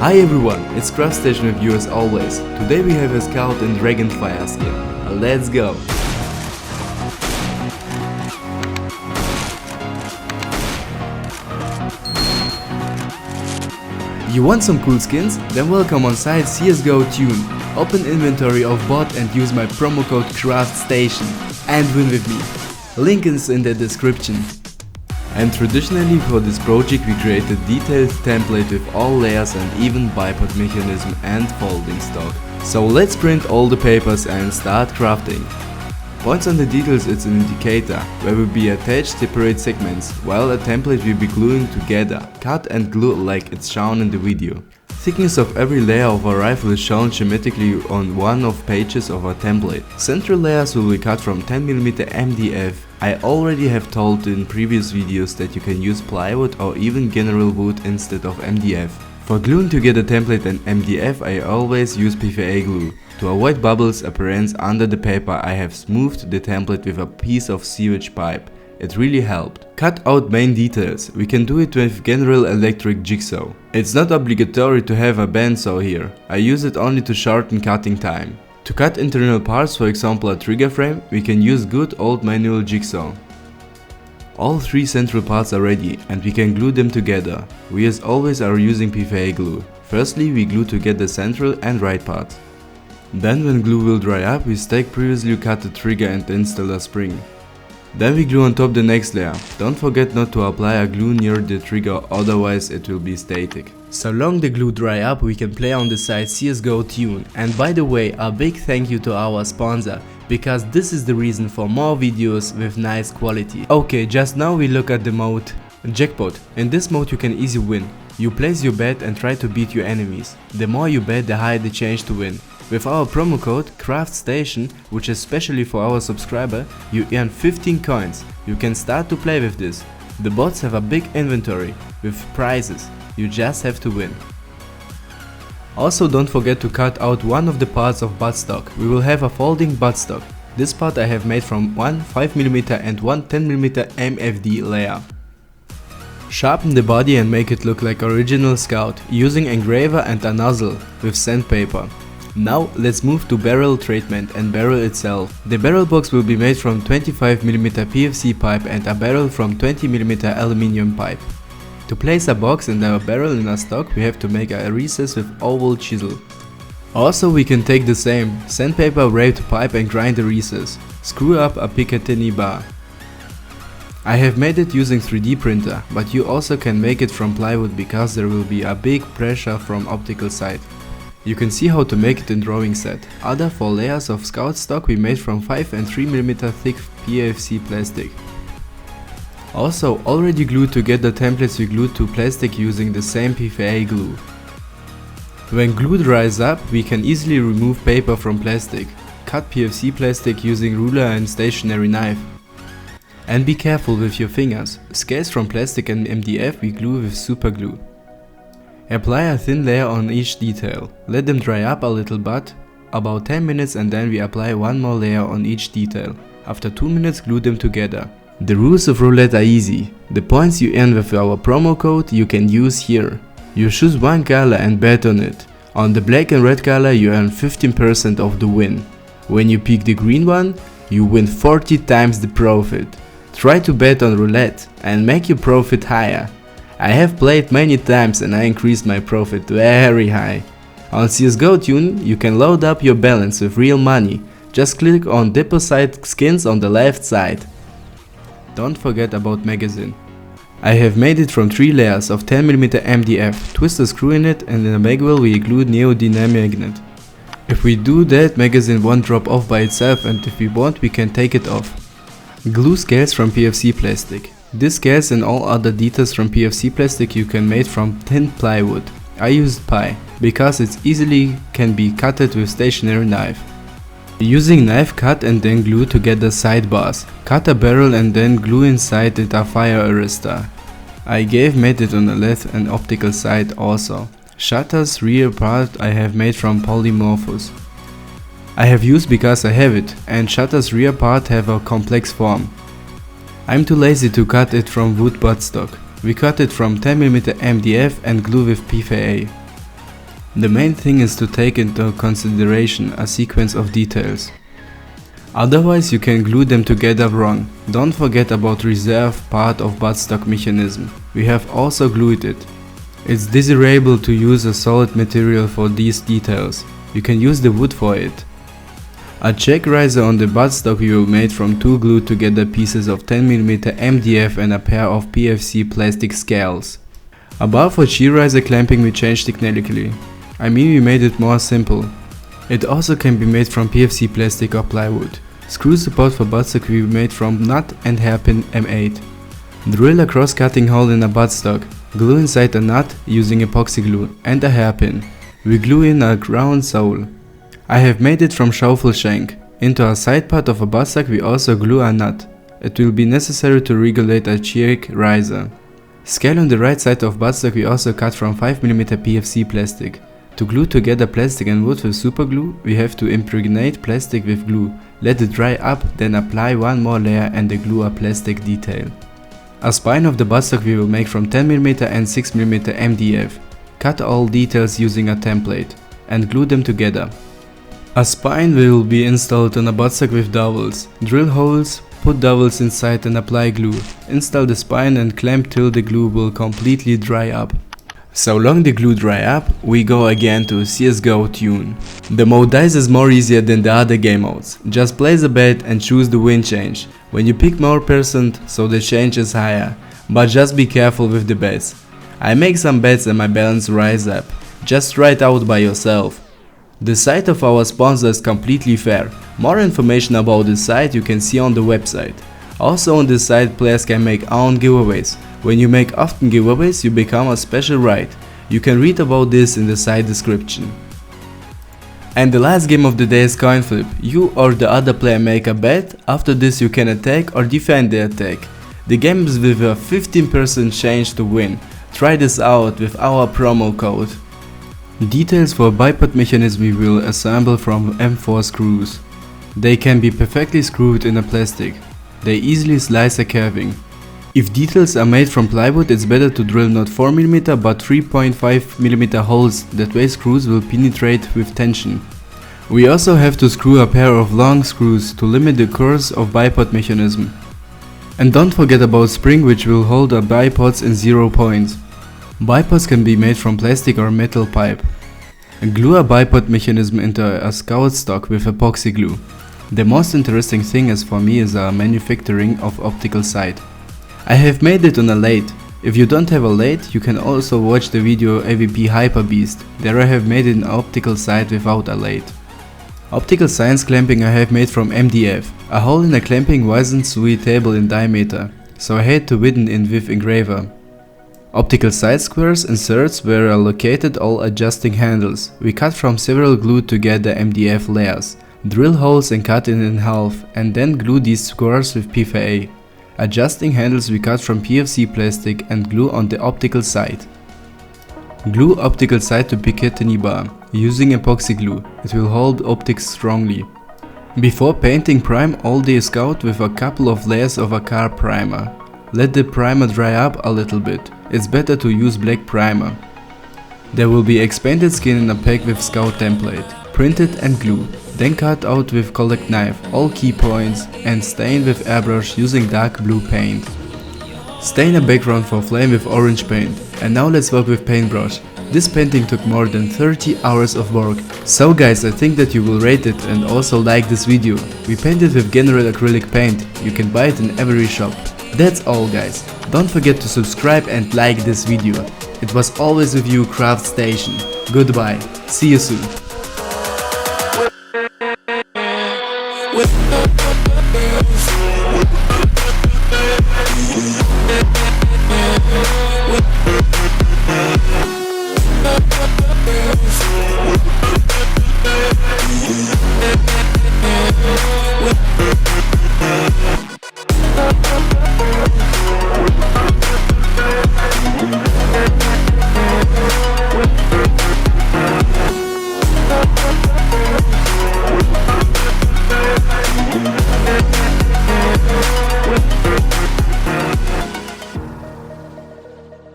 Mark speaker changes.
Speaker 1: Hi everyone, it's CraftStation with you as always. Today we have a scout in Dragonfire skin. Let's go! You want some cool skins? Then welcome on site CSGO Tune. Open inventory of bot and use my promo code CraftStation and win with me. Link is in the description. And traditionally for this project we created a detailed template with all layers and even bipod mechanism and folding stock. So let's print all the papers and start crafting. Once on the details, it's an indicator where will be attached separate segments, while a template will be gluing together, cut and glue like it's shown in the video. Thickness of every layer of a rifle is shown schematically on one of pages of a template. Central layers will be cut from 10mm MDF. I already have told in previous videos that you can use plywood or even general wood instead of MDF. For gluing together template and MDF I always use PVA glue. To avoid bubbles appearance under the paper I have smoothed the template with a piece of sewage pipe. It really helped. Cut out main details. We can do it with General Electric jigsaw. It's not obligatory to have a bandsaw here. I use it only to shorten cutting time. To cut internal parts, for example a trigger frame, we can use good old manual jigsaw. All three central parts are ready and we can glue them together. We as always are using PVA glue. Firstly we glue together central and right parts. Then when glue will dry up we stack previously cut the trigger and install a spring. Then we glue on top the next layer. Don't forget not to apply a glue near the trigger, otherwise it will be static. So long the glue dry up we can play on the site CSGO Tune. And by the way, a big thank you to our sponsor, because this is the reason for more videos with nice quality. Okay, just now we look at the mode Jackpot. In this mode you can easily win. You place your bet and try to beat your enemies. The more you bet, the higher the chance to win. With our promo code CraftStation, which is specially for our subscriber, you earn 15 coins. You can start to play with this. The bots have a big inventory with prizes. You just have to win. Also don't forget to cut out one of the parts of Buttstock. We will have a folding Buttstock. This part I have made from one 5mm and one 10mm MFD layer. Sharpen the body and make it look like original Scout using engraver and a nozzle with sandpaper. Now let's move to barrel treatment and barrel itself. The barrel box will be made from 25mm PVC pipe and a barrel from 20mm aluminium pipe. To place a box and a barrel in a stock we have to make a recess with oval chisel. Also we can take the same sandpaper wrapped pipe and grind the recess. Screw up a Picatinny bar. I have made it using 3D printer, but you also can make it from plywood because there will be a big pressure from optical side. You can see how to make it in drawing set. Other 4 layers of Scout stock we made from 5 and 3mm thick PVC plastic. Also already glued together templates we glued to plastic using the same PVA glue. When glue dries up we can easily remove paper from plastic. Cut PVC plastic using ruler and stationary knife. And be careful with your fingers. Scales from plastic and MDF we glue with super glue. Apply a thin layer on each detail. Let them dry up a little bit, about 10 minutes, and then we apply one more layer on each detail. After 2 minutes glue them together. The rules of Roulette are easy. The points you earn with our promo code you can use here. You choose one color and bet on it. On the black and red color you earn 15% of the win. When you pick the green one, you win 40 times the profit. Try to bet on Roulette and make your profit higher. I have played many times and I increased my profit very high. On CSGO Tune you can load up your balance with real money. Just click on deposit skins on the left side. Don't forget about magazine. I have made it from 3 layers of 10mm MDF. Twist a screw in it and in the magwell we glued neodymium magnet. If we do that, magazine won't drop off by itself, and if we want we can take it off. Glue scales from PVC plastic. This scales and all other details from PVC plastic you can make from thin plywood. I used pie because it easily can be cutted with stationary knife. Using knife, cut and then glue together sidebars. Cut a barrel and then glue inside it a fire arrestor. I made it on the left and optical side also. Shutter's rear part I have made from polymorphous. I have used because I have it, and shutter's rear part have a complex form. I'm too lazy to cut it from wood buttstock. We cut it from 10mm MDF and glue with PVA. The main thing is to take into consideration a sequence of details. Otherwise you can glue them together wrong. Don't forget about reserve part of Buttstock mechanism. We have also glued it. It's desirable to use a solid material for these details. You can use the wood for it. A check riser on the buttstock we will made from two glued together pieces of 10mm MDF and a pair of PFC plastic scales. A bar for G-riser clamping we changed technically. I mean, we made it more simple. It also can be made from PFC plastic or plywood. Screw support for buttstock we made from nut and hairpin M8. Drill a cross-cutting hole in a buttstock. Glue inside a nut using epoxy glue and a hairpin. We glue in a ground sole. I have made it from shuffle shank. Into a side part of a buttstock we also glue a nut. It will be necessary to regulate a cheek riser. Scale on the right side of buttstock we also cut from 5mm PFC plastic. To glue together plastic and wood with super glue, we have to impregnate plastic with glue, let it dry up, then apply one more layer and glue a plastic detail. A spine of the buttstock we will make from 10mm and 6mm MDF. Cut all details using a template and glue them together. A spine will be installed on a buttstock with dowels. Drill holes, put dowels inside and apply glue. Install the spine and clamp till the glue will completely dry up. So long the glue dry up, we go again to CSGO tune. The mode dice is more easier than the other game modes. Just place a bet and choose the win change. When you pick more percent, so the change is higher. But just be careful with the bets. I make some bets and my balance rise up. Just try it out by yourself. The site of our sponsor is completely fair. More information about the site you can see on the website. Also on this site players can make own giveaways. When you make often giveaways you become a special right. You can read about this in the site description. And the last game of the day is coin flip. You or the other player make a bet, after this you can attack or defend the attack. The game is with a 15% chance to win. Try this out with our promo code. Details for Bipod mechanism we will assemble from M4 screws. They can be perfectly screwed in a plastic. They easily slice a carving. If details are made from plywood, it's better to drill not 4mm but 3.5mm holes, that way screws will penetrate with tension. We also have to screw a pair of long screws to limit the course of bipod mechanism. And don't forget about spring which will hold our bipods in 0 points. Bipods can be made from plastic or metal pipe. Glue a bipod mechanism into a scout stock with epoxy glue. The most interesting thing is for me is a manufacturing of optical sight. I have made it on a lathe. If you don't have a lathe, you can also watch the video AVP Hyper Beast. There I have made an optical sight without a lathe. Optical science clamping I have made from MDF. A hole in the clamping wasn't suitable in diameter, so I had to widen in with engraver. Optical side squares inserts were allocated all adjusting handles. We cut from several glued together MDF layers. Drill holes and cut it in half and then glue these squares with PVA. Adjusting handles we cut from PFC plastic and glue on the optical side. Glue optical side to Picatinny bar. Using epoxy glue, it will hold optics strongly. Before painting, prime all the scout with a couple of layers of a car primer. Let the primer dry up a little bit. It's better to use black primer. There will be expanded skin in a pack with scout template. Print it and glue. Then cut out with collect knife all key points and stain with airbrush using dark blue paint. Stain a background for flame with orange paint. And now let's work with paintbrush. This painting took more than 30 hours of work. So guys, I think that you will rate it and also like this video. We painted with general acrylic paint. You can buy it in every shop. That's all guys. Don't forget to subscribe and like this video. It was always with you, CraftStation. Goodbye. See you soon.